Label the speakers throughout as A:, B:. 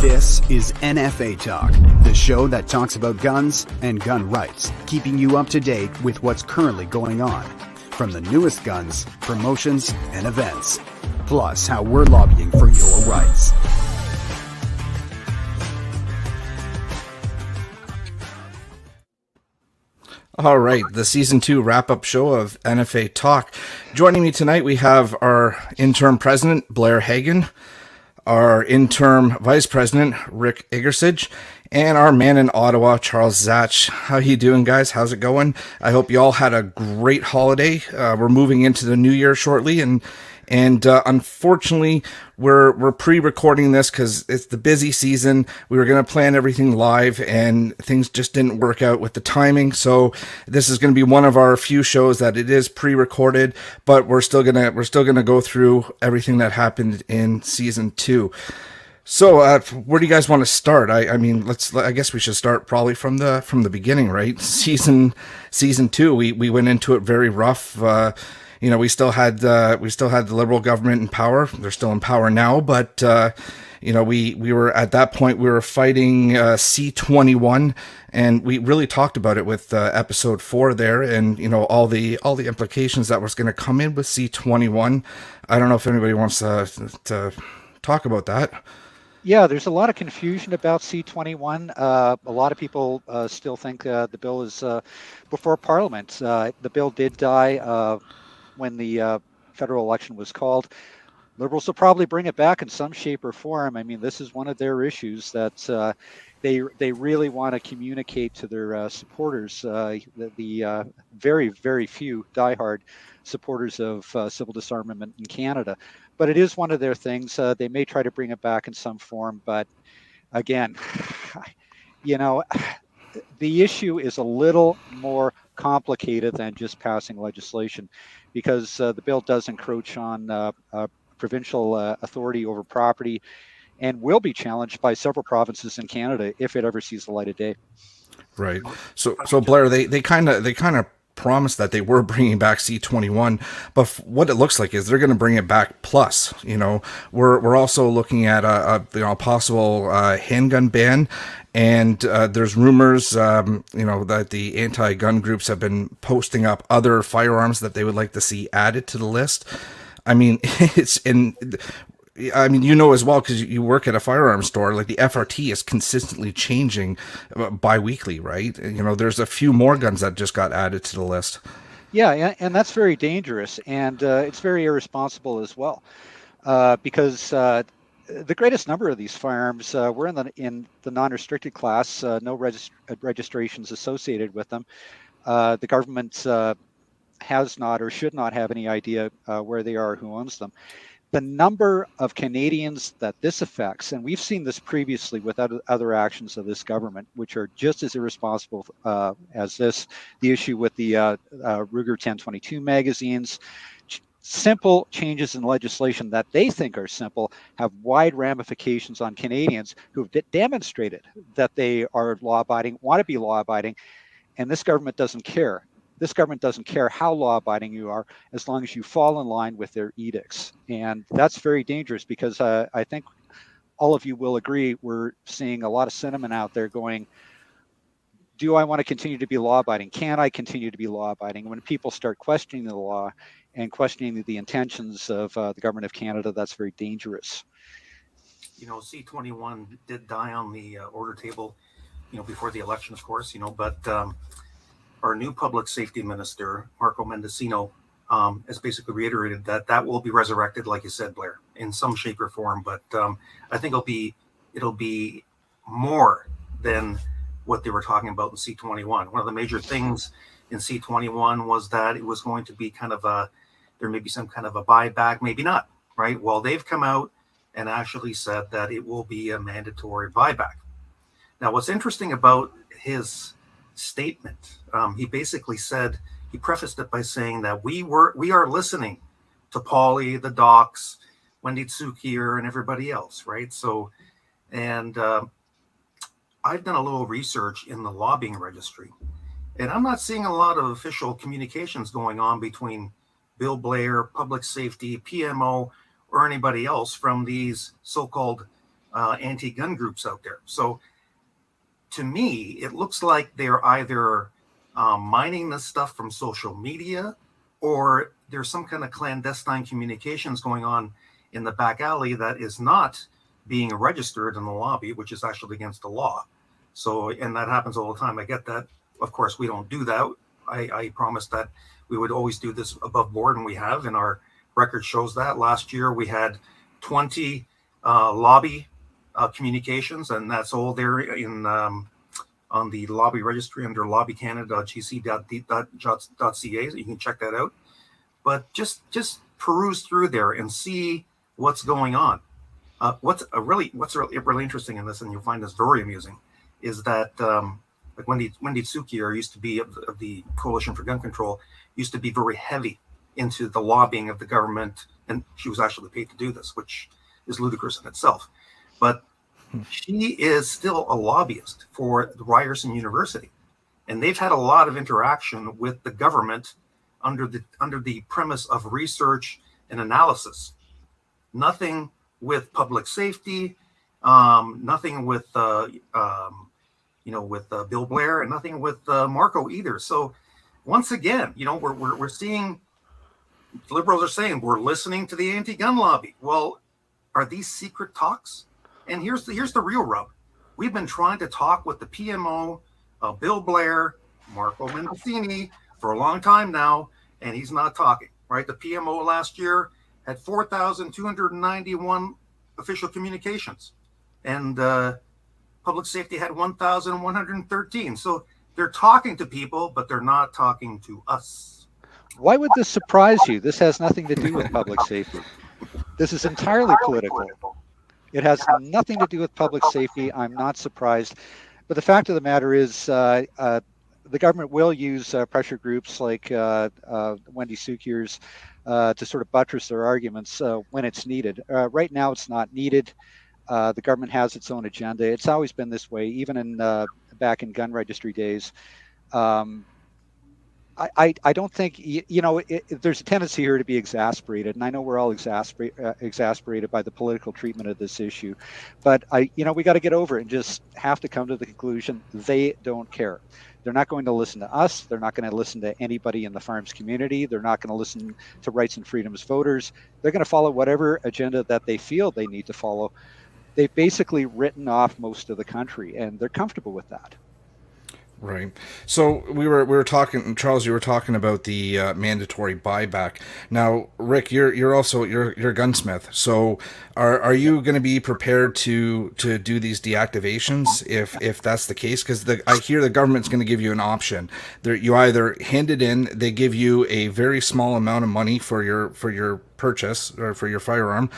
A: This is NFA Talk, the show that talks about guns and gun rights, keeping you up to date with what's currently going on, from the newest guns, promotions, and events, plus how we're lobbying for your rights.
B: All right, the Season 2 wrap-up show of NFA Talk. Joining me tonight, we have our interim president, Blair Hagen, our interim vice president, Rick Igercich, and our man in Ottawa, Charles Zach. How you doing, guys? How's it going? I hope you all had a great holiday. We're moving into the new year shortly, and unfortunately, we're pre-recording this because it's the busy season. We were going to plan everything live, and things just didn't work out with the timing. So this is going to be one of our few shows that it is pre-recorded, but we're still gonna go through everything that happened in season 2. So, where do you guys want to start? I mean, I guess we should start probably from the beginning, right? Season 2, we went into it very rough. We still had the Liberal government in power. They're still in power now, but we were at that point, we were fighting C21, and we really talked about it with episode 4 there, and all the implications that was going to come in with C21. I don't know if anybody wants to talk about that.
C: Yeah, there's a lot of confusion about C21. A lot of people still think the bill is before Parliament. The bill did die when the federal election was called. Liberals will probably bring it back in some shape or form. I mean, this is one of their issues that they really want to communicate to their supporters, the very, very few diehard supporters of civil disarmament in Canada. But it is one of their things. They may try to bring it back in some form, but again, the issue is a little more complicated than just passing legislation, because the bill does encroach on provincial authority over property and will be challenged by several provinces in Canada if it ever sees the light of day. Right.
B: So Blair, they kind of promised that they were bringing back C21, but what it looks like is they're going to bring it back plus. We're also looking at a possible handgun ban, and there's rumors that the anti-gun groups have been posting up other firearms that they would like to see added to the list. I mean, as well, because you work at a firearms store, like the FRT is consistently changing bi-weekly, right? There's a few more guns that just got added to the list.
C: Yeah, and that's very dangerous, and it's very irresponsible as well, because the greatest number of these firearms were in the non-restricted class, no registrations associated with them. The government has not or should not have any idea where they are or who owns them. The number of Canadians that this affects, and we've seen this previously with other actions of this government, which are just as irresponsible as this, the issue with the Ruger 1022 magazines. Simple changes in legislation that they think are simple have wide ramifications on Canadians who have demonstrated that they are law-abiding, want to be law-abiding, and this government doesn't care. This government doesn't care how law-abiding you are, as long as you fall in line with their edicts. And that's very dangerous, because I think all of you will agree we're seeing a lot of sentiment out there going, do I want to continue to be law-abiding? Can I continue to be law-abiding? When people start questioning the law and questioning the intentions of the government of Canada, that's very dangerous.
D: C21 did die on the order table, before the election, of course, but our new public safety minister, Marco Mendocino, has basically reiterated that will be resurrected, like you said, Blair, in some shape or form. But I think it'll be more than what they were talking about in C21. One of the major things in C21 was that it was going to be there may be some kind of a buyback, maybe not, right? Well, they've come out and actually said that it will be a mandatory buyback. Now, what's interesting about his statement, he basically said, he prefaced it by saying that we are listening to Pauly, the docs, Wendy Tsukier, and everybody else, right? So, and I've done a little research in the lobbying registry, and I'm not seeing a lot of official communications going on between Bill Blair, public safety, PMO, or anybody else from these so-called anti-gun groups out there. So to me, it looks like they're either mining this stuff from social media, or there's some kind of clandestine communications going on in the back alley that is not being registered in the lobby, which is actually against the law. So, and that happens all the time. I get that. Of course, we don't do that. I promised that we would always do this above board, and we have, and our record shows that. Last year, we had 20 lobby communications, and that's all there in on the lobby registry under lobbycanada.gc.ca, so you can check that out. But just peruse through there and see what's going on. What's really interesting in this, and you'll find this very amusing, is that like Wendy Tsukier used to be of the Coalition for Gun Control, used to be very heavy into the lobbying of the government, and she was actually paid to do this, which is ludicrous in itself. But she is still a lobbyist for the Ryerson University, and they've had a lot of interaction with the government under the premise of research and analysis. Nothing with public safety, nothing with Bill Blair, and nothing with Marco either. So once again, we're seeing liberals are saying we're listening to the anti-gun lobby. Well, are these secret talks? And here's the real rub. We've been trying to talk with the PMO, Bill Blair, Marco Mendicini for a long time now, and he's not talking, right? The PMO last year had 4,291 official communications, and public safety had 1,113. So they're talking to people, but they're not talking to us.
C: Why would this surprise you? This has nothing to do with public safety. This is entirely political. It has nothing to do with public safety. I'm not surprised. But the fact of the matter is the government will use pressure groups like Wendy Sukier's to sort of buttress their arguments when it's needed. Right now, it's not needed. The government has its own agenda. It's always been this way, even in back in gun registry days. I don't think, there's a tendency here to be exasperated, and I know we're all exasperated by the political treatment of this issue, but we got to get over it and just have to come to the conclusion they don't care. They're not going to listen to us. They're not going to listen to anybody in the farms community. They're not going to listen to rights and freedoms voters. They're going to follow whatever agenda that they feel they need to follow. They've basically written off most of the country, and they're comfortable with that.
B: Right. So we were talking, Charles, you were talking about the mandatory buyback. Now, Rick, you're also a gunsmith. So are you going to be prepared to do these deactivations if that's the case? Because I hear the government's going to give you an option. You either hand it in, they give you a very small amount of money for your purchase or for your firearm,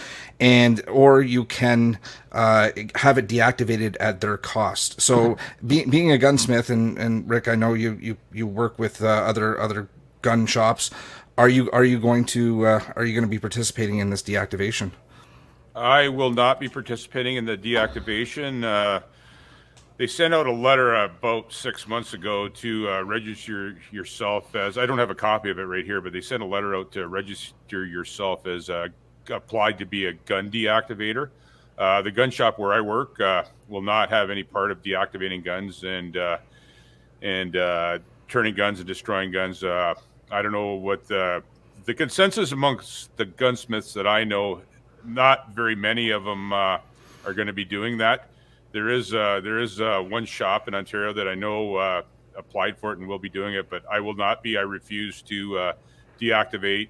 B: or you can have it deactivated at their cost. So being a gunsmith, and Rick, I know you work with other gun shops. Are you going to be participating in this deactivation?
E: I will not be participating in the deactivation. They sent out a letter about 6 months ago to register yourself as, I don't have a copy of it right here, but they sent a letter out to register yourself as applied to be a gun deactivator. The gun shop where I work will not have any part of deactivating guns and turning guns and destroying guns. I don't know what the consensus amongst the gunsmiths that I know, not very many of them are going to be doing that. There is one shop in Ontario that I know applied for it and will be doing it, but I will not be. I refuse to deactivate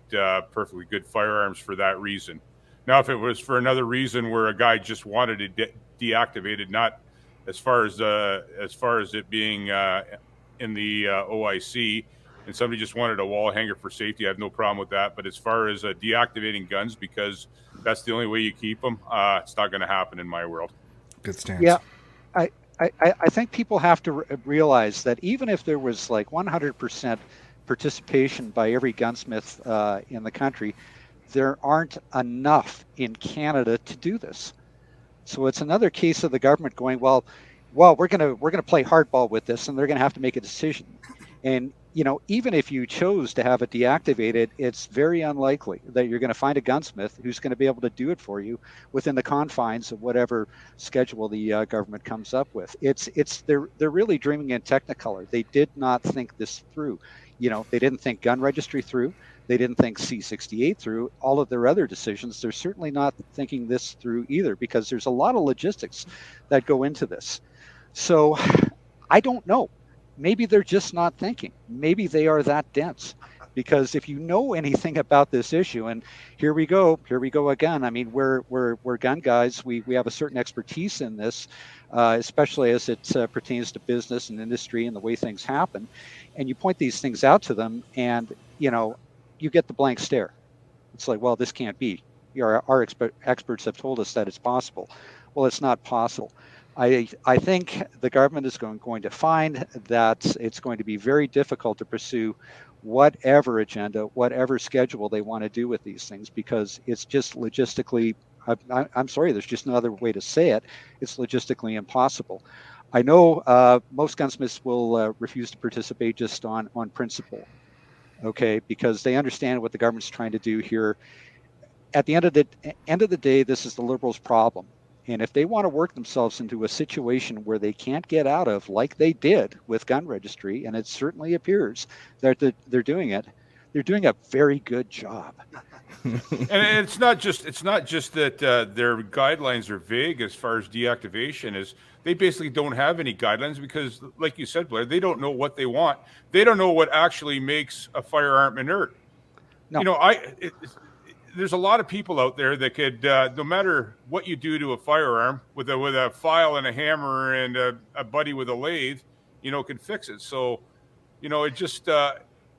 E: perfectly good firearms for that reason. Now, if it was for another reason where a guy just wanted it deactivated, not as far as it being in the OIC, and somebody just wanted a wall hanger for safety, I have no problem with that. But as far as deactivating guns, because that's the only way you keep them, it's not going to happen in my world.
B: Good stance.
C: Yeah, I think people have to realize that even if there was like 100% participation by every gunsmith in the country, there aren't enough in Canada to do this. So it's another case of the government going, well, we're gonna play hardball with this, and they're gonna have to make a decision. And even if you chose to have it deactivated, it's very unlikely that you're going to find a gunsmith who's going to be able to do it for you within the confines of whatever schedule the government comes up with. They're really dreaming in Technicolor. They did not think this through. They didn't think gun registry through. They didn't think C68 through. All of their other decisions, they're certainly not thinking this through either, because there's a lot of logistics that go into this. So I don't know. Maybe they're just not thinking. Maybe they are that dense. Because if you know anything about this issue, and here we go again. I mean, we're gun guys. We have a certain expertise in this, especially as it pertains to business and industry and the way things happen. And you point these things out to them, and you get the blank stare. It's like, well, this can't be. Our experts have told us that it's possible. Well, it's not possible. I think the government is going to find that it's going to be very difficult to pursue whatever agenda, whatever schedule they want to do with these things, because it's just logistically, I'm sorry, there's just no other way to say it. It's logistically impossible. I know most gunsmiths will refuse to participate just on principle, okay, because they understand what the government's trying to do here. At the end of the day, this is the Liberals' problem. And if they want to work themselves into a situation where they can't get out of, like they did with gun registry, and it certainly appears that they're doing it, they're doing a very good job.
E: And it's not just that their guidelines are vague as far as deactivation is. They basically don't have any guidelines because, like you said, Blair, they don't know what they want. They don't know what actually makes a firearm inert.
C: No.
E: There's a lot of people out there that could, no matter what you do to a firearm with a file and a hammer and a buddy with a lathe, can fix it. So, it just,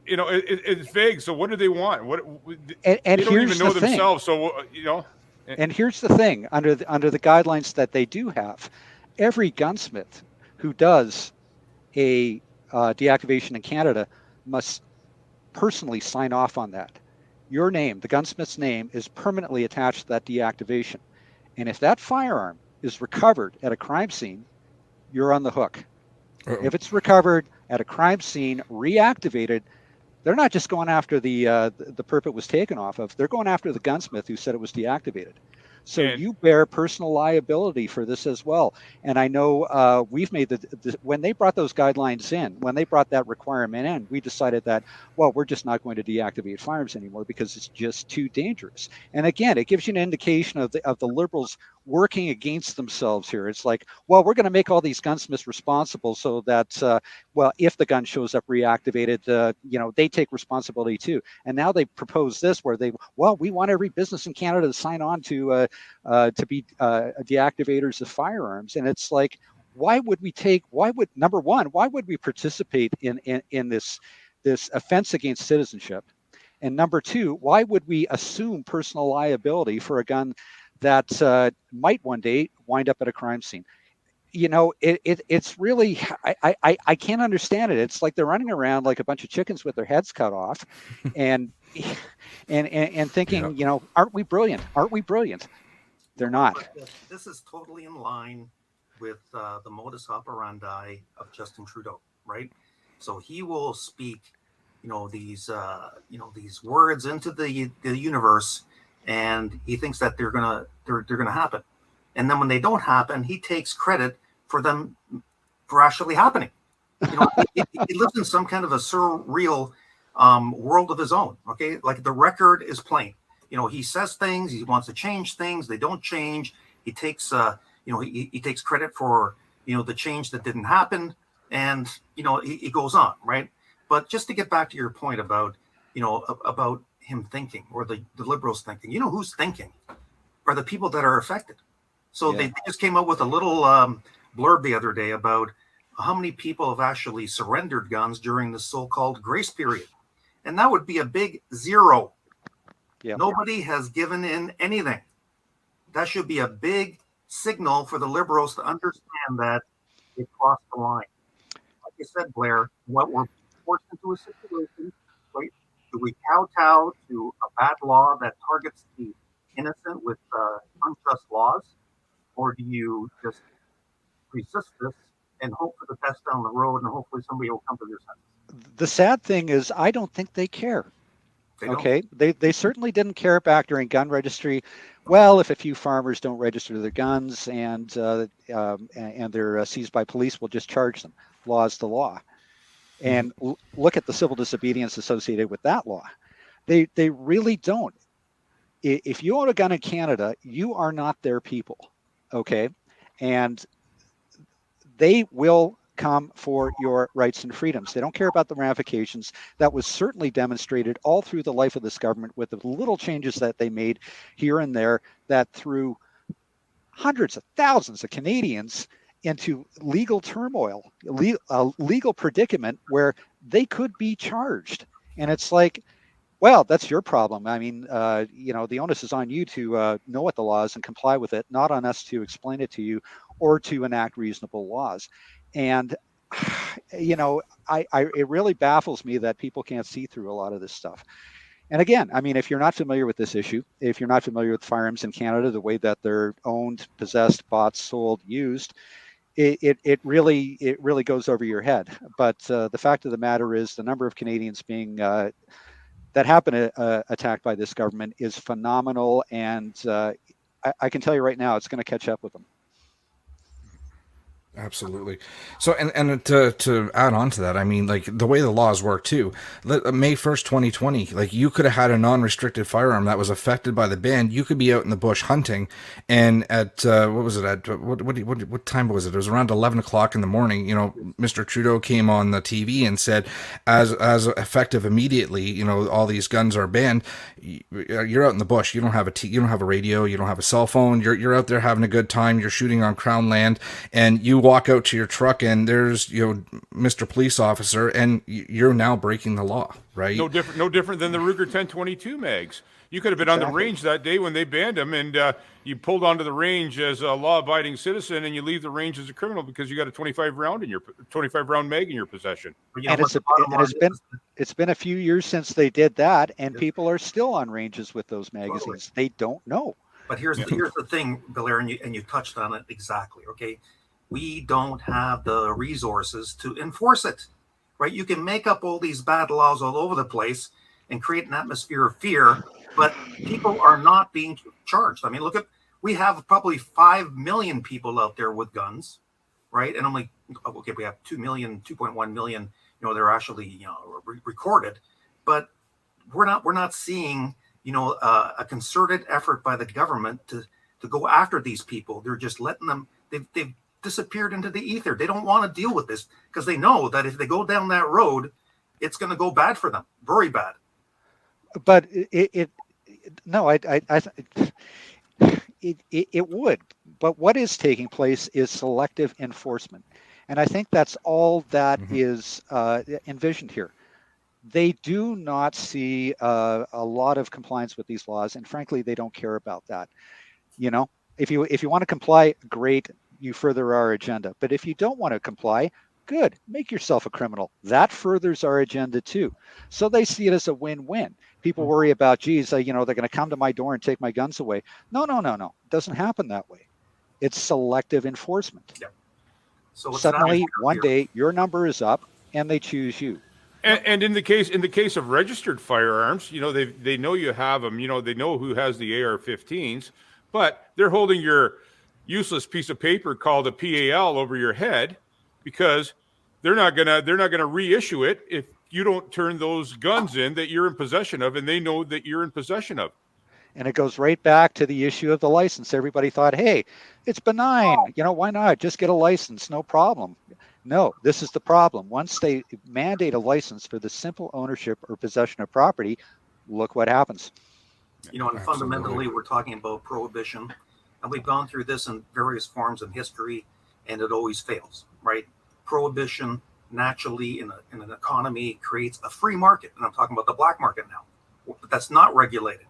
E: it's vague. So what do they want?
C: And
E: they don't
C: here's
E: even know
C: the
E: themselves.
C: thing.
E: So,
C: And here's the thing: under the guidelines that they do have, every gunsmith who does a deactivation in Canada must personally sign off on that. Your name, the gunsmith's name, is permanently attached to that deactivation. And if that firearm is recovered at a crime scene, you're on the hook. Uh-oh. If it's recovered at a crime scene, reactivated, they're not just going after the perp it was taken off of. They're going after the gunsmith who said it was deactivated. So you bear personal liability for this as well. And I know we've made when they brought those guidelines in, when they brought that requirement in, we decided that, well, we're just not going to deactivate firearms anymore because it's just too dangerous. And again, it gives you an indication of the Liberals working against themselves here. It's like, well, we're going to make all these gunsmiths responsible so that, well, if the gun shows up reactivated, they take responsibility too. And now they propose this where we want every business in Canada to sign on to be deactivators of firearms. And it's like, why would we participate in this offense against citizenship? And number two, why would we assume personal liability for a gun that might one day wind up at a crime scene? It's really, I can't understand it. It's like they're running around like a bunch of chickens with their heads cut off and thinking, aren't we brilliant? Aren't we brilliant? They're not.
D: This is totally in line with the modus operandi of Justin Trudeau, right? So he will speak, these words into the universe, and he thinks that they're gonna happen. And then when they don't happen, he takes credit for them for actually happening. He lives in some kind of a surreal world of his own. Okay, like the record is plain. He says things, he wants to change things, they don't change. He takes he takes credit for the change that didn't happen, and he goes on, right? But just to get back to your point about about him thinking, or the Liberals thinking, who's thinking are the people that are affected. So they just came up with a little blurb the other day about how many people have actually surrendered guns during the so-called grace period. And that would be a big zero. Yeah. Nobody has given in anything. That should be a big signal for the Liberals to understand that it crossed the line. Like you said, Blair, what we're forced into a situation, right? Do we kowtow to a bad law that targets the innocent with unjust laws? Or do you just resist this and hope for the best down the road, and hopefully somebody will come to their senses?
C: The sad thing is, I don't think they care.
D: They don't.
C: Okay, they certainly didn't care back during gun registry. Well, if a few farmers don't register their guns and they're seized by police, we'll just charge them. Law's the law. And look at the civil disobedience associated with that law. They really don't. If you own a gun in Canada, you are not their people. Okay, and they will come for your rights and freedoms. They don't care about the ramifications. That was certainly demonstrated all through the life of this government with the little changes that they made here and there that threw hundreds of thousands of Canadians into legal turmoil, a legal predicament where they could be charged. And it's like, well, that's your problem. I mean, the onus is on you to know what the law is and comply with it, not on us to explain it to you or to enact reasonable laws. And, it really baffles me that people can't see through a lot of this stuff. And again, I mean, if you're not familiar with this issue, if you're not familiar with firearms in Canada, the way that they're owned, possessed, bought, sold, used, it really goes over your head. But the fact of the matter is, the number of Canadians being that have been attacked by this government is phenomenal, and I can tell you right now, it's going to catch up with them.
B: Absolutely. So, and to add on to that, I mean, like the way the laws work too, May 1st, 2020, like you could have had a non-restricted firearm that was affected by the ban. You could be out in the bush hunting, and at, what time was it? It was around 11 o'clock in the morning. Mr. Trudeau came on the TV and said, as effective immediately, all these guns are banned. You're out in the bush. You don't have you don't have a radio. You don't have a cell phone. You're out there having a good time. You're shooting on Crown land, and you walk out to your truck and there's Mr. Police Officer, and you're now breaking the law, right?
E: No different than the Ruger 1022 mags. You could have been on the range that day when they banned them, and you pulled onto the range as a law-abiding citizen, and you leave the range as a criminal because you got a 25 round mag in your possession.
C: And it's been a few years since they did that, and people are still on ranges with those magazines. They don't know.
D: But here's the thing, Blair, and you touched on it exactly. Okay. We don't have the resources to enforce it, right? You can make up all these bad laws all over the place and create an atmosphere of fear, but people are not being charged. I mean, we have probably 5 million people out there with guns, right? And we have 2.1 million, they're actually, recorded, but we're not seeing, a concerted effort by the government to go after these people. They're just letting them, they've disappeared into the ether. They don't want to deal with this because they know that if they go down that road, it's going to go bad for them, very bad.
C: But it would. But what is taking place is selective enforcement, and I think that's all that is envisioned here. They do not see a lot of compliance with these laws, and frankly, they don't care about that. If you want to comply, great. You further our agenda. But if you don't want to comply, good. Make yourself a criminal. That furthers our agenda too. So they see it as a win-win. People worry about, geez, they're going to come to my door and take my guns away. No. It doesn't happen that way. It's selective enforcement. Yeah. So suddenly, one day, your number is up, and they choose you.
E: And in the case of registered firearms, they know you have them. They know who has the AR-15s, but they're holding your useless piece of paper called a PAL over your head because they're not gonna reissue it if you don't turn those guns in that you're in possession of, and they know that you're in possession of.
C: And it goes right back to the issue of the license. Everybody thought, hey, it's benign. Why not? Just get a license, no problem. No, this is the problem. Once they mandate a license for the simple ownership or possession of property, look what happens.
D: And fundamentally, we're talking about prohibition. And we've gone through this in various forms in history, and it always fails, right? Prohibition naturally in an economy creates a free market. And I'm talking about the black market now, but that's not regulated.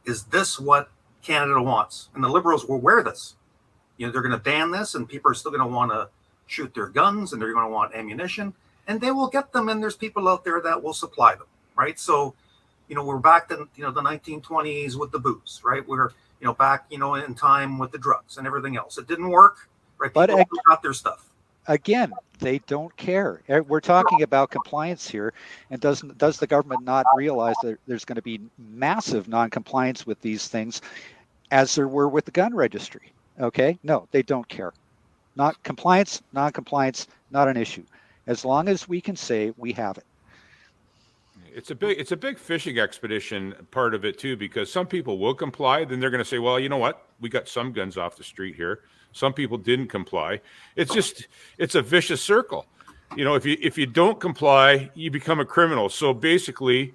D: Is this what Canada wants? And the Liberals will wear this. They're going to ban this, and people are still going to want to shoot their guns, and they're going to want ammunition, and they will get them. And there's people out there that will supply them, right? So, we're back to, the 1920s with the booze, right? We're back, in time with the drugs and everything else. It didn't work, right? People got their stuff.
C: again, they don't care. We're talking about compliance here, and does the government not realize that there's going to be massive non-compliance with these things, as there were with the gun registry? Okay, no, they don't care. Not compliance, non-compliance, not an issue. As long as we can say we have it.
E: It's a big fishing expedition part of it too, because some people will comply. Then they're going to say, well, you know what? We got some guns off the street here. Some people didn't comply. It's a vicious circle. You know, if you don't comply, you become a criminal. So basically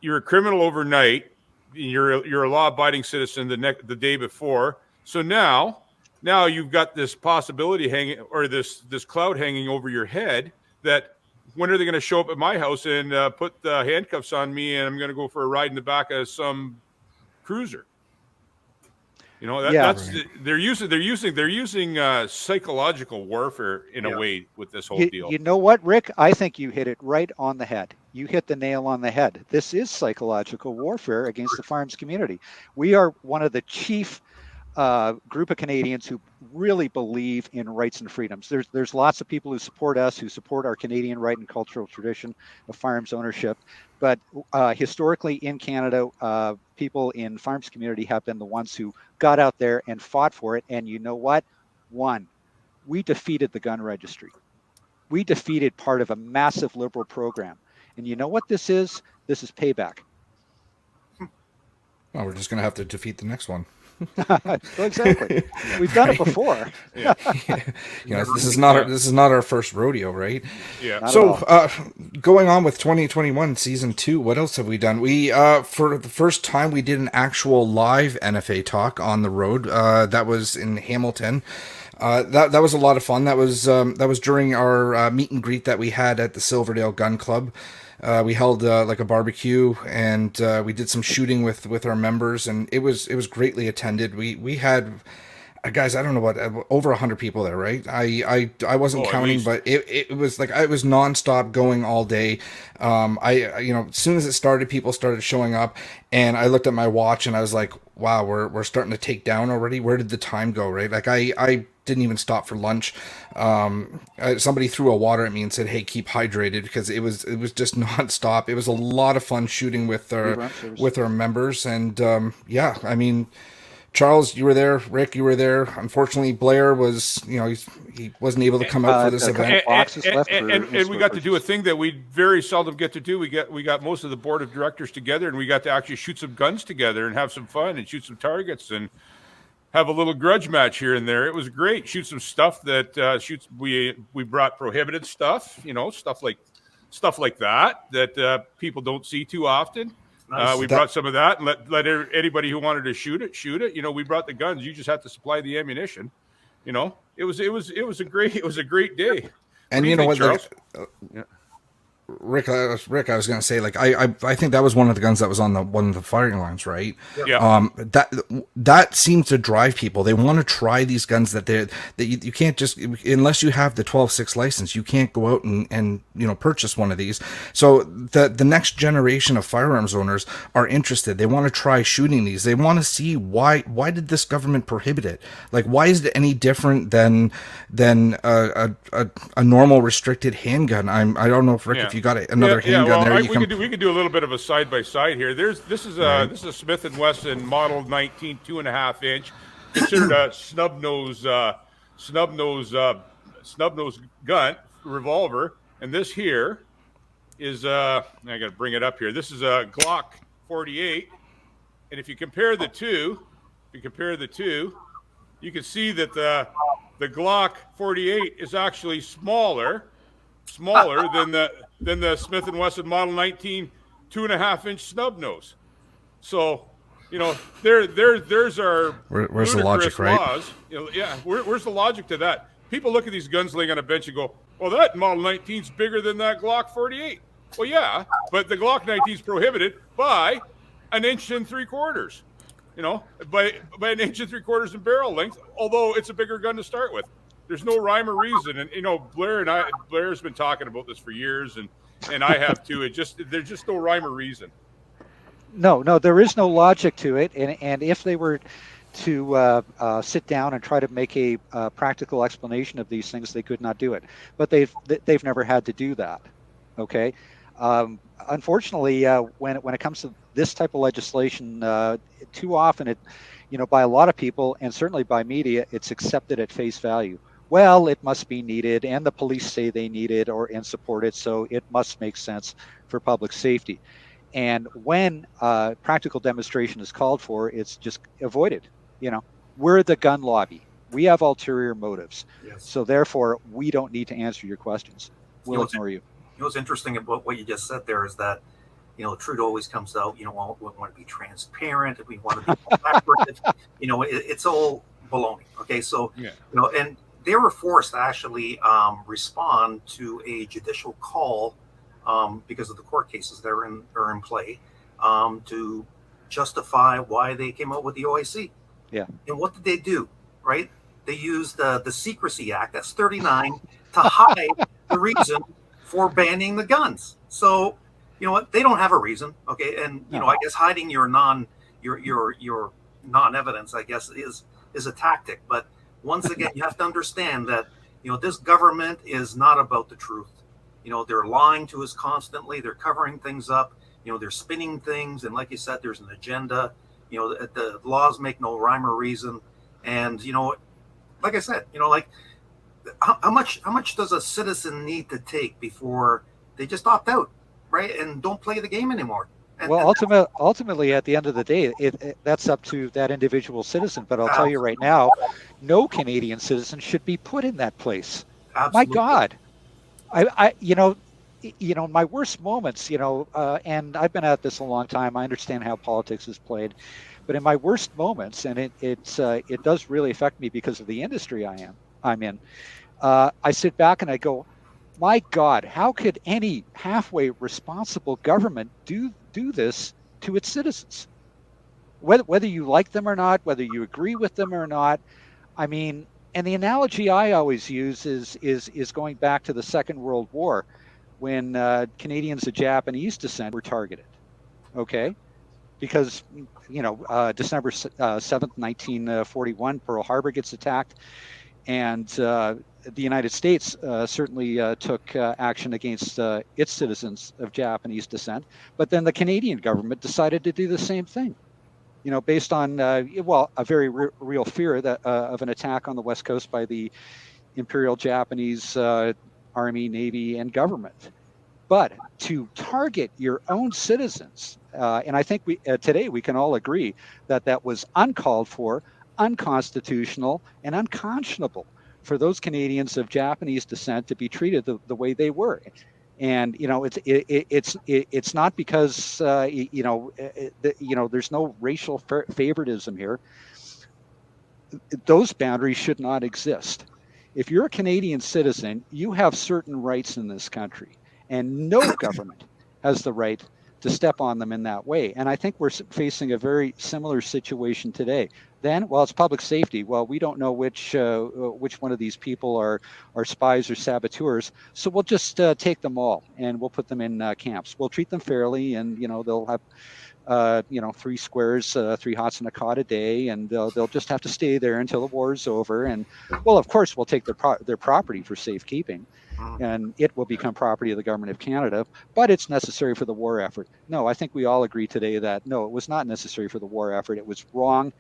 E: you're a criminal overnight. You're a law-abiding citizen the day before. So now you've got this possibility hanging, or this cloud hanging over your head, that when are they going to show up at my house and put the handcuffs on me, and I'm going to go for a ride in the back of some cruiser? You know, they're using psychological warfare in a way with this whole deal.
C: You know what, Rick? I think you hit it right on the head. You hit the nail on the head. This is psychological warfare against the firearms community. We are one of the chief group of Canadians who really believe in rights and freedoms. There's lots of people who support us, who support our Canadian right and cultural tradition of firearms ownership. But historically in Canada, people in firearms community have been the ones who got out there and fought for it. And you know what? One, we defeated the gun registry. We defeated part of a massive liberal program. And you know what this is? This is payback.
B: Well, we're just going to have to defeat the next one.
C: Exactly. We've done it before.
B: Yeah. You know, this is not our first rodeo, right?
E: Yeah.
B: So going on with 2021 season 2, what else have we done? We for the first time we did an actual live NFA talk on the road. That was in Hamilton. That was a lot of fun. That was during our meet and greet that we had at the Silverdale Gun Club. We held like a barbecue, and we did some shooting with our members, and it was greatly attended. We had guys, I don't know what, over 100 people there, right? I wasn't counting, but it was like it was nonstop going all day. As soon as it started, people started showing up, and I looked at my watch and I was like, wow, we're starting to take down already. Where did the time go, right? Like I didn't even stop for lunch. Somebody threw a water at me and said, hey, keep hydrated, because it was just nonstop. It was a lot of fun shooting with our members. And I mean, Charles, you were there. Rick, you were there. Unfortunately, Blair was, he wasn't able to come out for this event.
E: And we got to do a thing that we very seldom get to do. We got most of the board of directors together, and we got to actually shoot some guns together and have some fun and shoot some targets and have a little grudge match here and there. It was great. Shoot some stuff that we brought prohibited stuff, stuff like that people don't see too often. Nice. We brought some of that and let anybody who wanted to shoot it. We brought the guns. You just have to supply the ammunition. It was a great day.
B: And you know what, Charles? Rick, I was going to say, like, I think that was one of the guns that was on one of the firing lines, right?
E: Yeah.
B: That seems to drive people. They want to try these guns that you can't just, unless you have the 12.6 license, you can't go out and purchase one of these. So the next generation of firearms owners are interested. They want to try shooting these. They want to see why did this government prohibit it? Like, why is it any different than a normal restricted handgun? I don't know if Rick, if you got another handgun there.
E: We could do a little bit of a side by side here. This is a Smith & Wesson Model 19 2.5 inch, considered a snub nose gun revolver, and this here is I got to bring it up here. This is a Glock 48, and if you compare the two, you can see that the Glock 48 is actually smaller than the Smith & Wesson Model 19 2.5 inch snub nose. So, there's our
B: where's the logic, right?
E: Laws. Where's the logic to that? People look at these guns laying on a bench and go, well, that Model 19's bigger than that Glock 48. Well, yeah, but the Glock 19's prohibited by 1 3/4 inches. By 1 3/4 inches in barrel length, although it's a bigger gun to start with. There's no rhyme or reason. And, Blair's been talking about this for years, and I have too. There's just no rhyme or reason.
C: No, there is no logic to it. And if they were to sit down and try to make a practical explanation of these things, they could not do it. But they've never had to do that. Okay. Unfortunately, when it comes to this type of legislation, too often it, by a lot of people and certainly by media, it's accepted at face value. Well, it must be needed, and the police say they need it and support it, so it must make sense for public safety. And when practical demonstration is called for, it's just avoided. We're the gun lobby. We have ulterior motives.
D: Yes.
C: So therefore, we don't need to answer your questions. We'll ignore you.
D: What's interesting about what you just said there is that, Trudeau always comes out, we want to be transparent, we want to be collaborative. It's all baloney. Okay. So,
E: Yeah.
D: And they were forced to actually respond to a judicial call because of the court cases that are in play to justify why they came out with the OIC.
C: Yeah.
D: And what did they do? Right? They used the Secrecy Act, that's 39, to hide the reason for banning the guns. So, they don't have a reason. Okay. And, I guess hiding your non-evidence, I guess, is a tactic. But once again, you have to understand that, this government is not about the truth. They're lying to us constantly. They're covering things up. They're spinning things. And like you said, there's an agenda. The laws make no rhyme or reason. And, like I said, how much does a citizen need to take before they just opt out, right? And don't play the game anymore.
C: Ultimately, at the end of the day, that's up to that individual citizen. But I'll tell you right now, no Canadian citizen should be put in that place.
D: Absolutely.
C: My God, my worst moments, and I've been at this a long time. I understand how politics is played, but in my worst moments, and it does really affect me because of the industry I'm in. I sit back and I go, my God, how could any halfway responsible government do this to its citizens? Whether you like them or not, whether you agree with them or not. I mean, and the analogy I always use is going back to the Second World War, when Canadians of Japanese descent were targeted. Okay, because December 7th, 1941, Pearl Harbor gets attacked, and the United States certainly took action against its citizens of Japanese descent, but then the Canadian government decided to do the same thing, based on, a very real fear of an attack on the West Coast by the Imperial Japanese Army, Navy, and government. But to target your own citizens, and I think today we can all agree that was uncalled for, unconstitutional, and unconscionable for those Canadians of Japanese descent to be treated the way they were. And it's not because there's no racial favoritism here. Those boundaries should not exist. If you're a Canadian citizen, you have certain rights in this country, and no government has the right to step on them in that way. And I think we're facing a very similar situation today. Then, well, it's public safety. Well, we don't know which one of these people are spies or saboteurs. So we'll just take them all and we'll put them in camps. We'll treat them fairly, and they'll have 3 squares, 3 hots and a cot a day, and they'll just have to stay there until the war's over. And well, of course, we'll take their property for safekeeping, and it will become property of the government of Canada, but it's necessary for the war effort. No, I think we all agree today that no, it was not necessary for the war effort. It was wrong.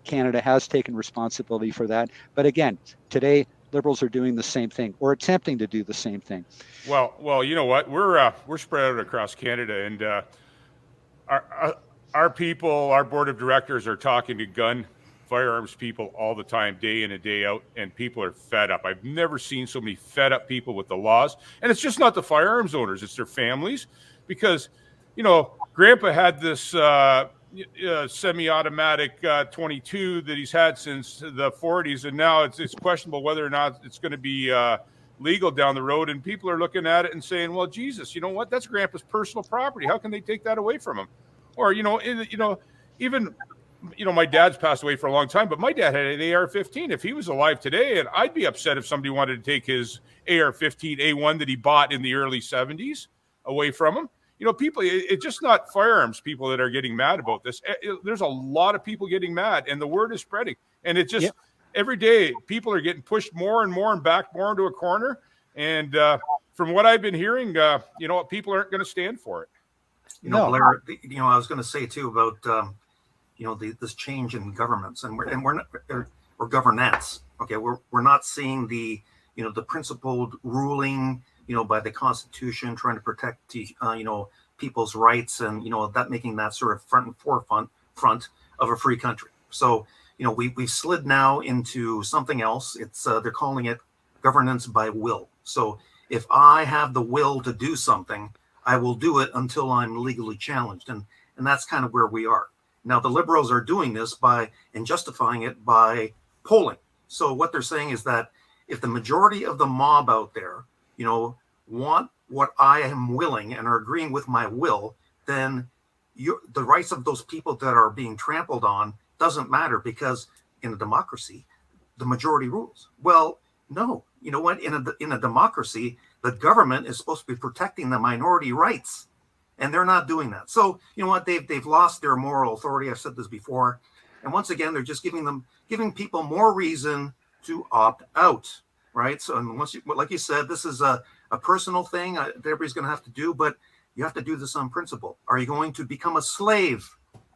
C: Canada has taken responsibility for that. But again, today, Liberals are doing the same thing, or attempting to do the same thing.
E: Well, you know what? We're spread out across Canada, and our people, our board of directors are talking to firearms people all the time, day in and day out, and people are fed up. I've never seen so many fed up people with the laws. And it's just not the firearms owners, it's their families. Because, Grandpa had this semi-automatic 22 that he's had since the 40s, and now it's questionable whether or not it's going to be legal down the road. And people are looking at it and saying, well, Jesus, you know what? That's Grandpa's personal property. How can they take that away from him? Or, even my dad's passed away for a long time, but my dad had an AR-15. If he was alive today, and I'd be upset if somebody wanted to take his AR-15 A1 that he bought in the early 70s away from him. people, it's just not firearms people that are getting mad about this. There's a lot of people getting mad, and the word is spreading. And it just, every day, people are getting pushed more and more and back more into a corner. And from what I've been hearing, people aren't going to stand for it.
D: Blair, I was going to say too about, this change in governments, and we're not, or governance. Okay, we're not seeing the principled ruling, by the Constitution, trying to protect people's rights, and that making that sort of front and forefront of a free country. So we've slid now into something else. It's they're calling it governance by will. So if I have the will to do something, I will do it until I'm legally challenged, and that's kind of where we are. Now, the Liberals are doing this and justifying it by polling. So what they're saying is that if the majority of the mob out there, want what I am willing and are agreeing with my will, then the rights of those people that are being trampled on doesn't matter, because in a democracy, the majority rules. Well, no. You know what? In a democracy, the government is supposed to be protecting the minority rights, and they're not doing that. So you know what? They've lost their moral authority. I've said this before, and once again, they're just giving people more reason to opt out, right? So, and like you said, this is a personal thing that everybody's going to have to do, but you have to do this on principle. Are you going to become a slave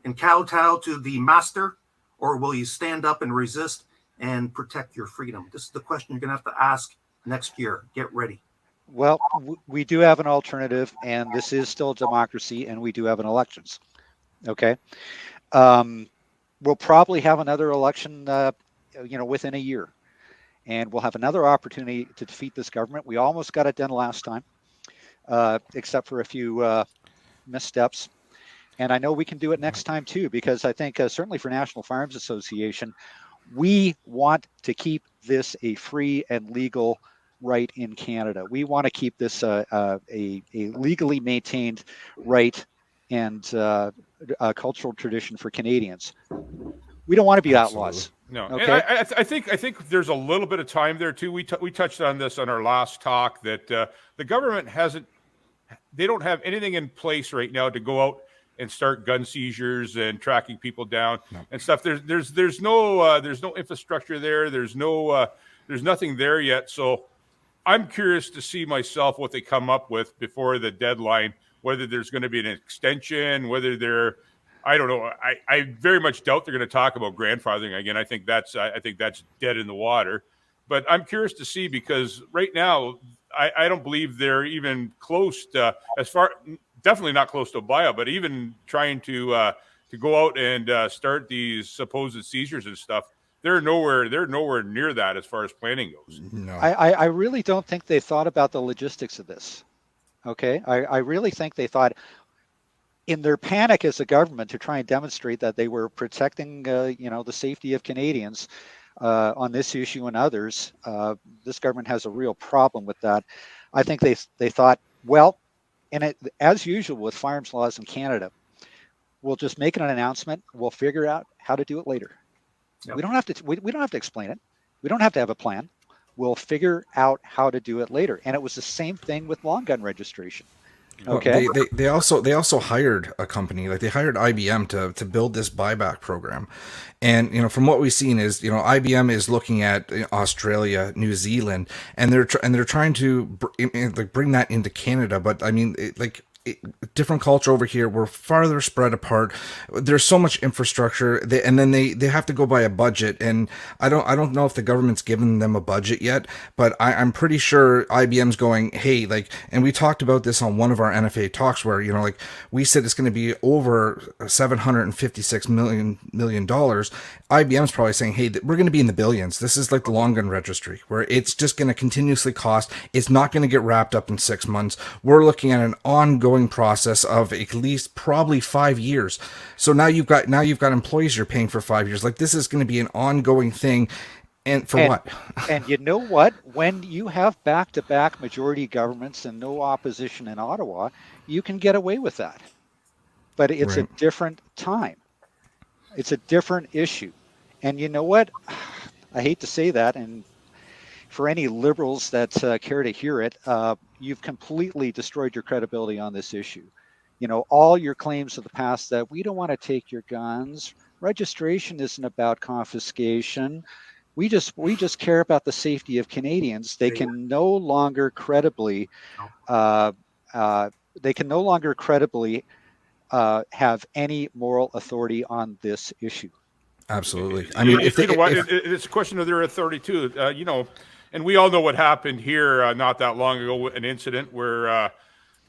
D: and kowtow to the master, or will you stand up and resist and protect your freedom? This is the question you're going to have to ask next year. Get ready.
C: Well, we do have an alternative, and this is still a democracy, and we do have an elections. Okay. We'll probably have another election, within a year, and we'll have another opportunity to defeat this government. We almost got it done last time, except for a few missteps. And I know we can do it next time too, because I think certainly for National Firearms Association, we want to keep this a free and legal right in Canada. We want to keep this a legally maintained right and a cultural tradition for Canadians. We don't want to be outlaws.
E: No,
C: okay.
E: And I think there's a little bit of time there too. We touched on this on our last talk, that the government they don't have anything in place right now to go out and start gun seizures and tracking people down and stuff. There's no infrastructure there. There's nothing there yet. So I'm curious to see myself what they come up with before the deadline, whether there's going to be an extension, I don't know. I very much doubt they're going to talk about grandfathering again. I think that's dead in the water. But I'm curious to see, because right now I don't believe they're even close to, definitely not close to a buyout, but even trying to go out and start these supposed seizures and stuff. They're nowhere near that as far as planning goes.
B: No.
C: I really don't think they thought about the logistics of this. Okay. I really think they thought, in their panic as a government to try and demonstrate that they were protecting, the safety of Canadians on this issue and others, this government has a real problem with that. I think they thought, well, and as usual with firearms laws in Canada, we'll just make an announcement. We'll figure out how to do it later. Yep. We don't have to. We don't have to explain it. We don't have to have a plan. We'll figure out how to do it later. And it was the same thing with long gun registration. Okay.
B: They also hired a company, like they hired IBM to build this buyback program, and from what we've seen is IBM is looking at Australia, New Zealand, and they're trying to bring that into Canada. But I mean, different culture over here. We're farther spread apart. There's so much infrastructure, and then they have to go by a budget. And I don't know if the government's given them a budget yet, but I'm pretty sure IBM's going, hey, and we talked about this on one of our NFA talks where we said it's going to be over $756 million. IBM's probably saying, hey, we're going to be in the billions. This is like the long gun registry, where it's just going to continuously cost. It's not going to get wrapped up in 6 months. We're looking at an ongoing process of at least probably 5 years. So now you've got employees you're paying for 5 years. This is going to be an ongoing thing. And what?
C: And you know what? When you have back-to-back majority governments and no opposition in Ottawa, you can get away with that. But it's a different time. It's a different issue. And you know what? I hate to say that, and for any liberals that care to hear it, you've completely destroyed your credibility on this issue. all your claims of the past that we don't want to take your guns. Registration isn't about confiscation. We just care about the safety of Canadians. They can no longer credibly have any moral authority on this issue.
B: Absolutely. I mean,
E: it's a question of their authority too. And we all know what happened here not that long ago, an incident where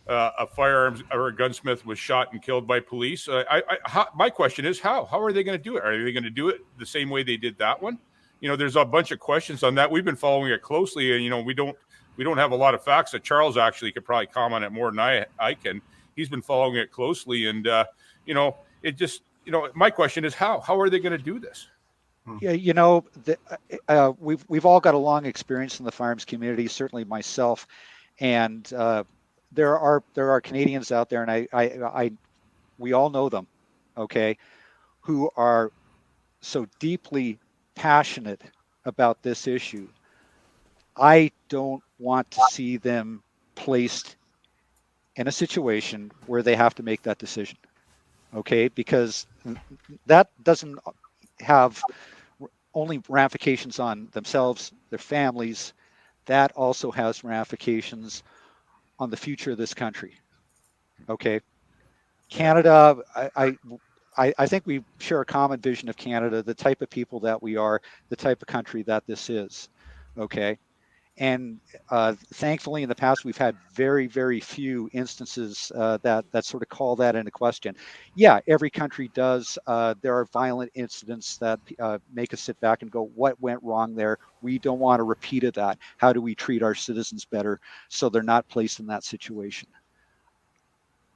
E: a firearms or a gunsmith was shot and killed by police. My question is, how are they going to do it? Are they going to do it the same way they did that one? There's a bunch of questions on that. We've been following it closely, and we don't have a lot of facts that Charles actually could probably comment on it more than I can. He's been following it closely, and it just my question is how are they going to do this?
C: Yeah, we've all got a long experience in the firearms community. Certainly myself, and there are Canadians out there, and we all know them, okay, who are so deeply passionate about this issue. I don't want to see them placed in a situation where they have to make that decision, okay, because that doesn't have only ramifications on themselves, their families. That also has ramifications on the future of this country. Okay, Canada, I think we share a common vision of Canada, the type of people that we are, the type of country that this is. Okay, and thankfully in the past we've had very, very few instances that sort of call that into question. Yeah, every country does. There are violent incidents that make us sit back and go, what went wrong there? We don't want a repeat of that. How do we treat our citizens better so they're not placed in that situation?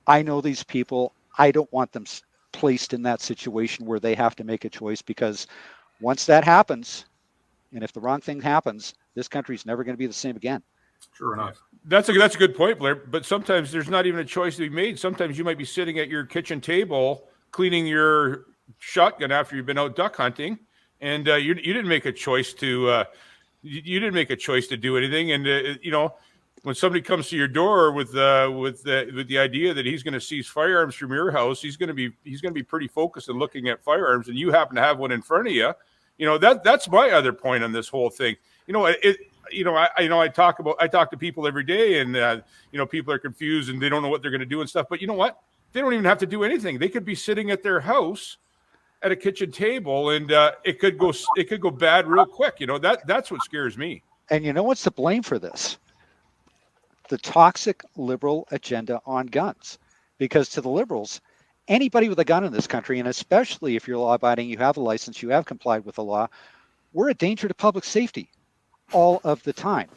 C: I know these people. I don't want them placed in that situation where they have to make a choice, because once that happens, and if the wrong thing happens, this country's never going to be the same again.
D: Sure enough.
E: That's a good point, Blair. But sometimes there's not even a choice to be made. Sometimes you might be sitting at your kitchen table cleaning your shotgun after you've been out duck hunting, and you didn't make a choice to do anything. And when somebody comes to your door with the idea that he's going to seize firearms from your house, he's going to be pretty focused on looking at firearms, and you happen to have one in front of you. That's my other point on this whole thing. I talk to people every day, and people are confused and they don't know what they're going to do and stuff. But you know what? They don't even have to do anything. They could be sitting at their house at a kitchen table, and it could go bad real quick. That's what scares me.
C: And you know what's to blame for this? The toxic liberal agenda on guns. Because to the liberals, anybody with a gun in this country, and especially if you're law-abiding, you have a license, you have complied with the law, we're a danger to public safety all of the time.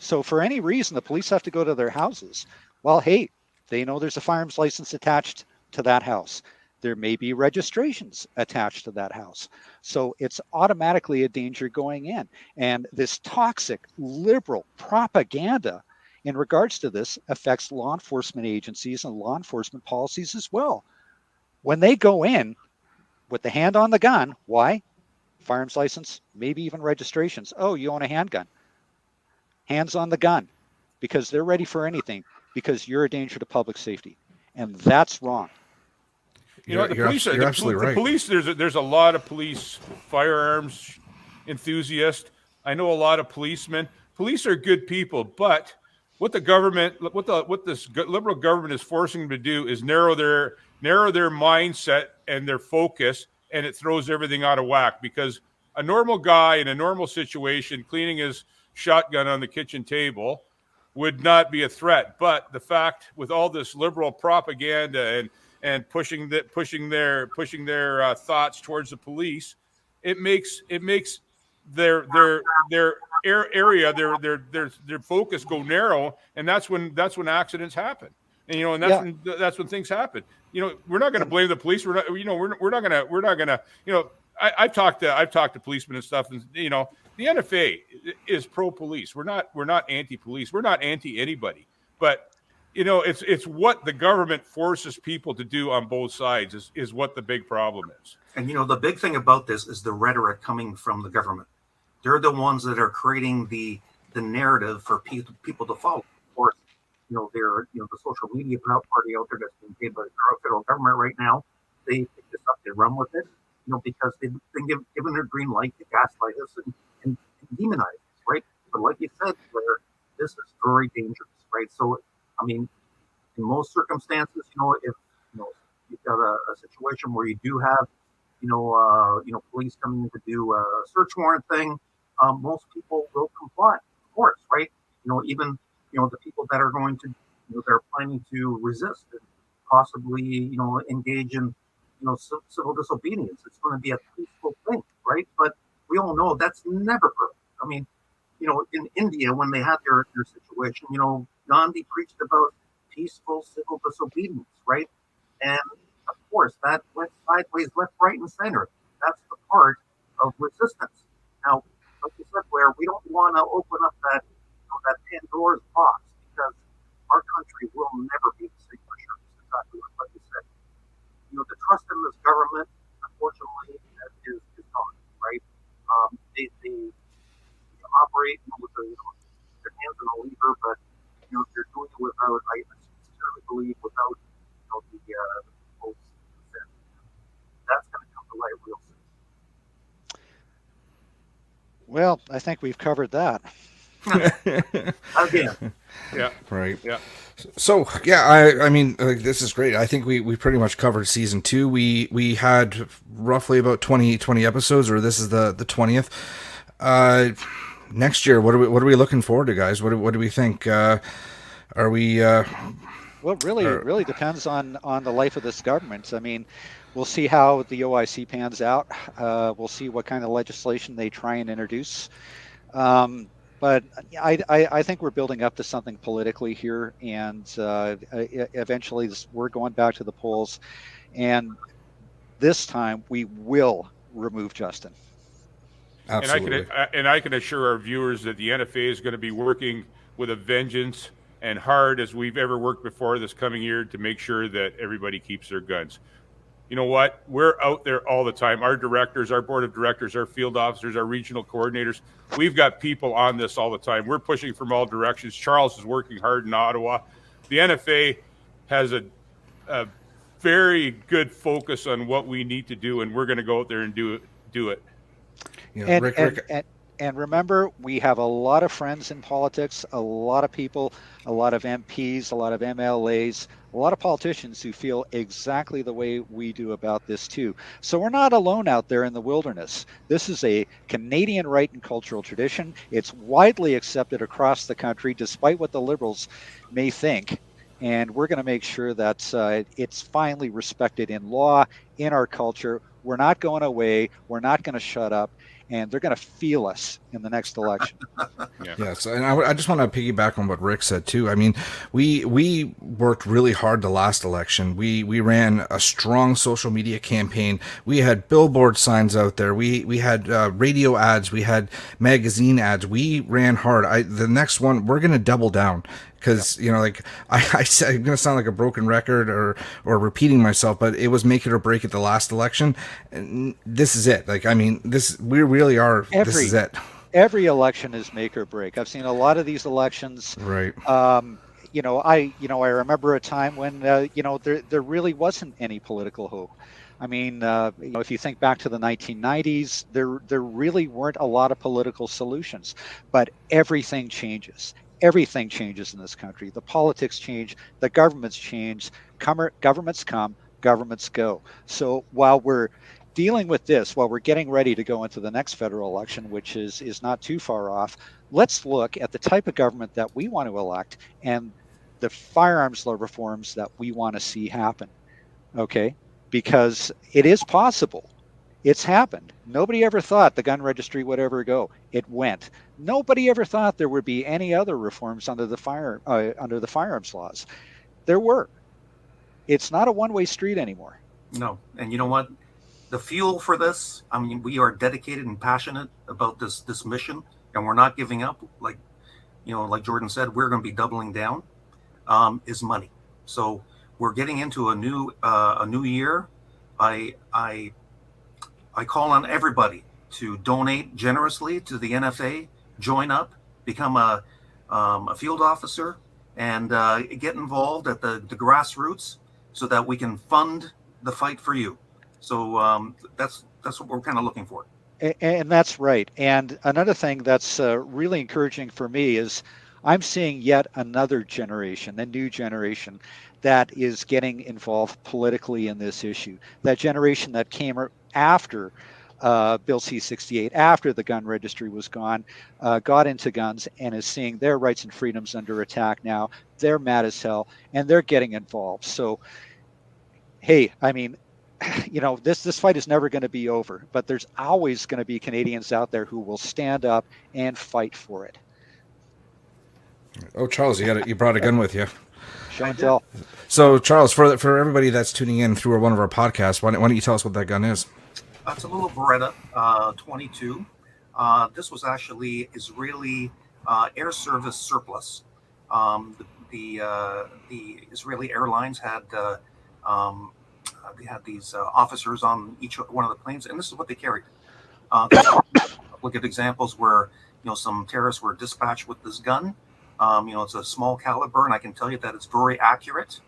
C: So for any reason, the police have to go to their houses. Well, hey, they know there's a firearms license attached to that house. There may be registrations attached to that house. So it's automatically a danger going in. And this toxic liberal propaganda in regards to this affects law enforcement agencies and law enforcement policies as well. When they go in with the hand on the gun, why? Firearms license, maybe even registrations. Oh, you own a handgun. Hands on the gun, because they're ready for anything, because you're a danger to public safety. And that's wrong.
E: The police are absolutely right. The police, there's a lot of police firearms enthusiasts. I know a lot of policemen. Police are good people, but what this liberal government is forcing them to do is narrow their mindset and their focus, and it throws everything out of whack. Because a normal guy in a normal situation cleaning his shotgun on the kitchen table would not be a threat. But the fact, with all this liberal propaganda and pushing their thoughts towards the police, it makes their area, their focus go narrow, and that's when accidents happen. And that's when things happen. We're not going to blame the police. We're not going to. I've talked to policemen and stuff, and the NFA is pro-police. We're not anti-police. We're not anti-anybody. But it's what the government forces people to do on both sides is what the big problem is.
D: And the big thing about this is the rhetoric coming from the government. They're the ones that are creating the narrative for people to follow. Or, the social media party out there that's being paid by the federal government right now. They pick this up, they run with it, because they've been given their green light to gaslight us and demonize us, right? But like you said, Blair, this is very dangerous, right? So, I mean, in most circumstances, if you've got a situation where you do have, police coming in to do a search warrant thing, most people will comply, of course, right? Even the people that are going to, they're planning to resist and possibly, engage in, civil disobedience. It's going to be a peaceful thing, right? But we all know that's never perfect. I mean, in India, when they had their situation, Gandhi preached about peaceful civil disobedience, right? And of course, that went sideways, left, right, and center. That's the part of resistance. Now, like you said, Blair, we don't want to open up that that Pandora's box because our country will never be the same for sure. It's exactly what you said. The trust in this government, unfortunately, is gone, right? They operate with their hands on the lever, but they're doing it without, I sincerely believe, without the people's consent. That's going to come to light real soon.
C: Well, I think we've covered that.
D: Again.
E: Yeah.
B: Right.
E: Yeah.
B: So yeah, I mean, this is great. I think we pretty much covered season 2. We had roughly about 20 episodes, or this is the 20th. Next year, what are we looking forward to, guys? What do we think? Are we?
C: Well, it really depends on the life of this government. I mean, we'll see how the OIC pans out. We'll see what kind of legislation they try and introduce. But I think we're building up to something politically here, and eventually we're going back to the polls, and this time we will remove Justin.
B: Absolutely.
E: And I can assure our viewers that the NFA is going to be working with a vengeance and hard as we've ever worked before this coming year to make sure that everybody keeps their guns. You know what? We're out there all the time. Our directors, our board of directors, our field officers, our regional coordinators, we've got people on this all the time. We're pushing from all directions. Charles is working hard in Ottawa. The NFA has a very good focus on what we need to do, and we're going to go out there and do it.
C: And remember, we have a lot of friends in politics, a lot of people, a lot of MPs, a lot of MLAs, a lot of politicians who feel exactly the way we do about this too. So we're not alone out there in the wilderness. This is a Canadian right and cultural tradition. It's widely accepted across the country, despite what the Liberals may think. And we're going to make sure that it's finally respected in law, in our culture. We're not going away. We're not going to shut up. And they're going to feel us in the next election.
B: Yes, and I just want to piggyback on what Rick said too. I mean, we worked really hard the last election. We ran a strong social media campaign. We had billboard signs out there. We had radio ads. We had magazine ads. We ran hard. The next one, we're going to double down. Because, I said, I'm going to sound like a broken record or repeating myself, but it was make it or break it the last election. And this is it. We really are. This is it.
C: Every election is make or break. I've seen a lot of these elections.
B: Right.
C: I remember a time when, there really wasn't any political hope. I mean, if you think back to the 1990s, there really weren't a lot of political solutions, but everything changes. Everything changes in this country. The politics change, the governments change, governments come, governments go. So while we're dealing with this, while we're getting ready to go into the next federal election, which is not too far off, let's look at the type of government that we want to elect and the firearms law reforms that we want to see happen. Okay? Because it is possible. It's happened. Nobody ever thought the gun registry would ever go. It went. Nobody ever thought there would be any other reforms under the firearms laws. There were. It's not a one-way street anymore.
D: No, and you know what? The fuel for this. I mean, we are dedicated and passionate about this mission, and we're not giving up. Like Jordan said, we're going to be doubling down. Is money. So we're getting into a new year. I call on everybody to donate generously to the NFA, join up, become a field officer, and get involved at the grassroots so that we can fund the fight for you. So that's what we're kind of looking for.
C: And that's right. And another thing that's really encouraging for me is I'm seeing yet another generation, a new generation, that is getting involved politically in this issue. That generation that came after Bill C-68, after the gun registry was gone, got into guns and is seeing their rights and freedoms under attack now. They're mad as hell, and they're getting involved. So, hey, I mean, this fight is never going to be over, but there's always going to be Canadians out there who will stand up and fight for it.
B: Oh, Charles, you brought a gun with you.
C: Show and tell.
B: So, Charles, for everybody that's tuning in through one of our podcasts, why don't you tell us what that gun is?
D: It's a little Beretta 22. This was actually Israeli air service surplus. The Israeli airlines had they had these officers on each one of the planes, and this is what they carried. Look at examples where some terrorists were dispatched with this gun. It's a small caliber, and I can tell you that it's very accurate.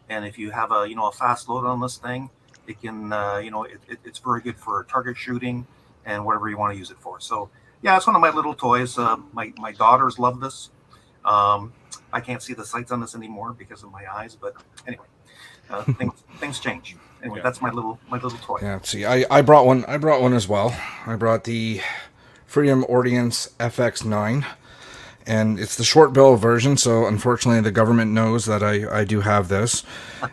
D: And if you have a fast load on this thing, it can it's very good for target shooting and whatever you want to use it for. So yeah, it's one of my little toys. My daughters love this. I can't see the sights on this anymore because of my eyes, but anyway, things change. Anyway, that's my little toy.
B: Yeah. See, I brought one. I brought one as well. I brought the Freedom Ordnance FX9, and it's the short barrel version. So unfortunately, the government knows that I do have this.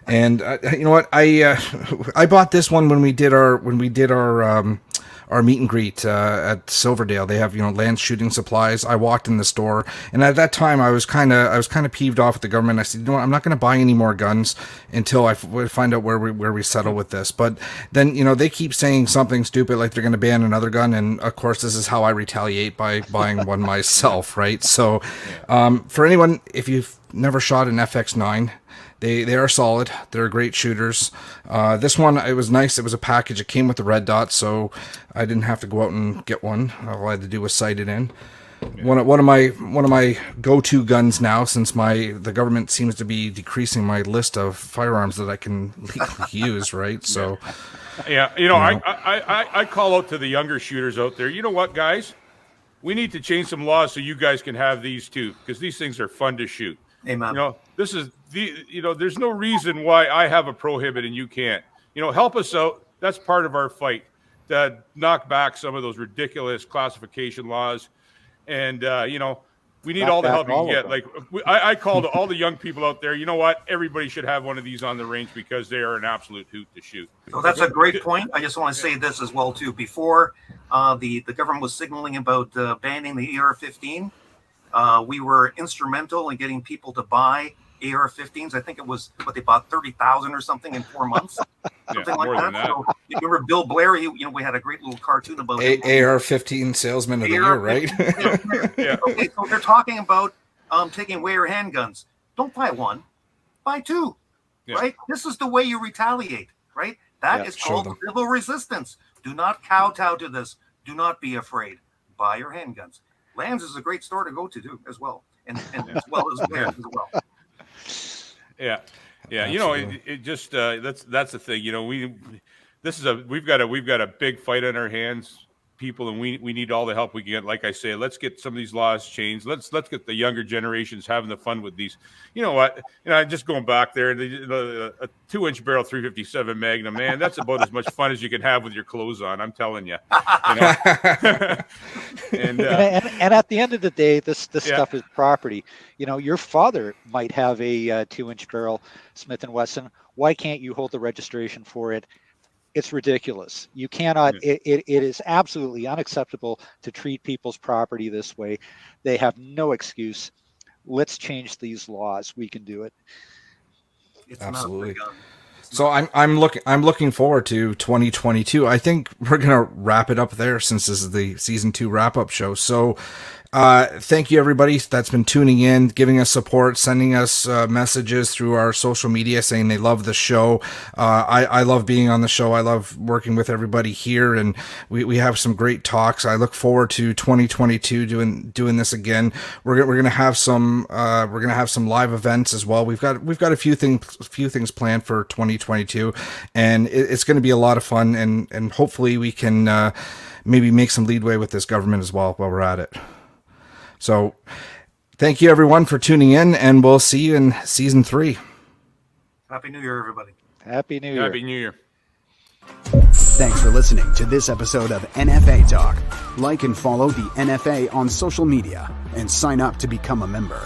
B: And you know what? I bought this one when we did our meet and greet at Silverdale. They have land shooting supplies. I walked in the store, and at that time I was kind of peeved off with the government. I said, you know what, I'm not going to buy any more guns until I find out where we settle with this. But then they keep saying something stupid like they're going to ban another gun, and of course this is how I retaliate by buying one myself, right? So for anyone, if you've never shot an FX9, They are solid. They're great shooters. This one, it was nice. It was a package. It came with the red dot, so I didn't have to go out and get one. All I had to do was sight it in. Yeah. One of my go-to guns now, since the government seems to be decreasing my list of firearms that I can legally use, right? So,
E: yeah, I call out to the younger shooters out there. You know what, guys? We need to change some laws so you guys can have these too, because these things are fun to shoot.
D: Amen.
E: This is there's no reason why I have a prohibit and you can't. Help us out. That's part of our fight to knock back some of those ridiculous classification laws. And, we need all the help we can get. Like I called all the young people out there. You know what? Everybody should have one of these on the range because they are an absolute hoot to shoot.
D: So that's a great point. I just want to say this as well, too. Before the government was signaling about banning the AR-15, we were instrumental in getting people to buy AR-15s. I think it was they bought 30,000 or something in 4 months, something like that. So you remember Bill Blair? We had a great little cartoon about
B: AR-15 salesman of the year, right?
D: Yeah. Okay, so they're talking about taking away your handguns. Don't buy one, buy two. Yeah. Right? This is the way you retaliate. Right? That is called civil resistance. Do not kowtow to this. Do not be afraid. Buy your handguns. Lands is a great store to go to too, as well, and as well as Blair as well.
E: Yeah. It just that's the thing. We've got a big fight on our hands, people, and we need all the help we can get. Like I say, let's get some of these laws changed. Let's get the younger generations having the fun with these. You know what? Just going back there, a 2-inch barrel 357 Magnum, man, that's about as much fun as you can have with your clothes on. I'm telling you.
C: And at the end of the day, this stuff is property. Your father might have a 2-inch barrel Smith & Wesson. Why can't you hold the registration for it? It's ridiculous. You cannot. It is absolutely unacceptable to treat people's property this way. They have no excuse. Let's change these laws. We can do it.
D: It's
B: absolutely. So I'm looking forward to 2022. I think we're gonna wrap it up there since this is the season 2 wrap up show. So Thank you, everybody that's been tuning in, giving us support, sending us messages through our social media saying they love the show. I love being on the show. I love working with everybody here, and we have some great talks. I look forward to 2022 doing this again. We're gonna have some live events as well. We've got a few things planned for 2022, and it's going to be a lot of fun. And hopefully we can maybe make some leadway with this government as well while we're at it. So thank you, everyone, for tuning in, and we'll see you in season 3.
D: Happy New Year, everybody.
C: Happy New Year.
E: Happy New Year.
A: Thanks for listening to this episode of NFA Talk. Like and follow the NFA on social media and sign up to become a member.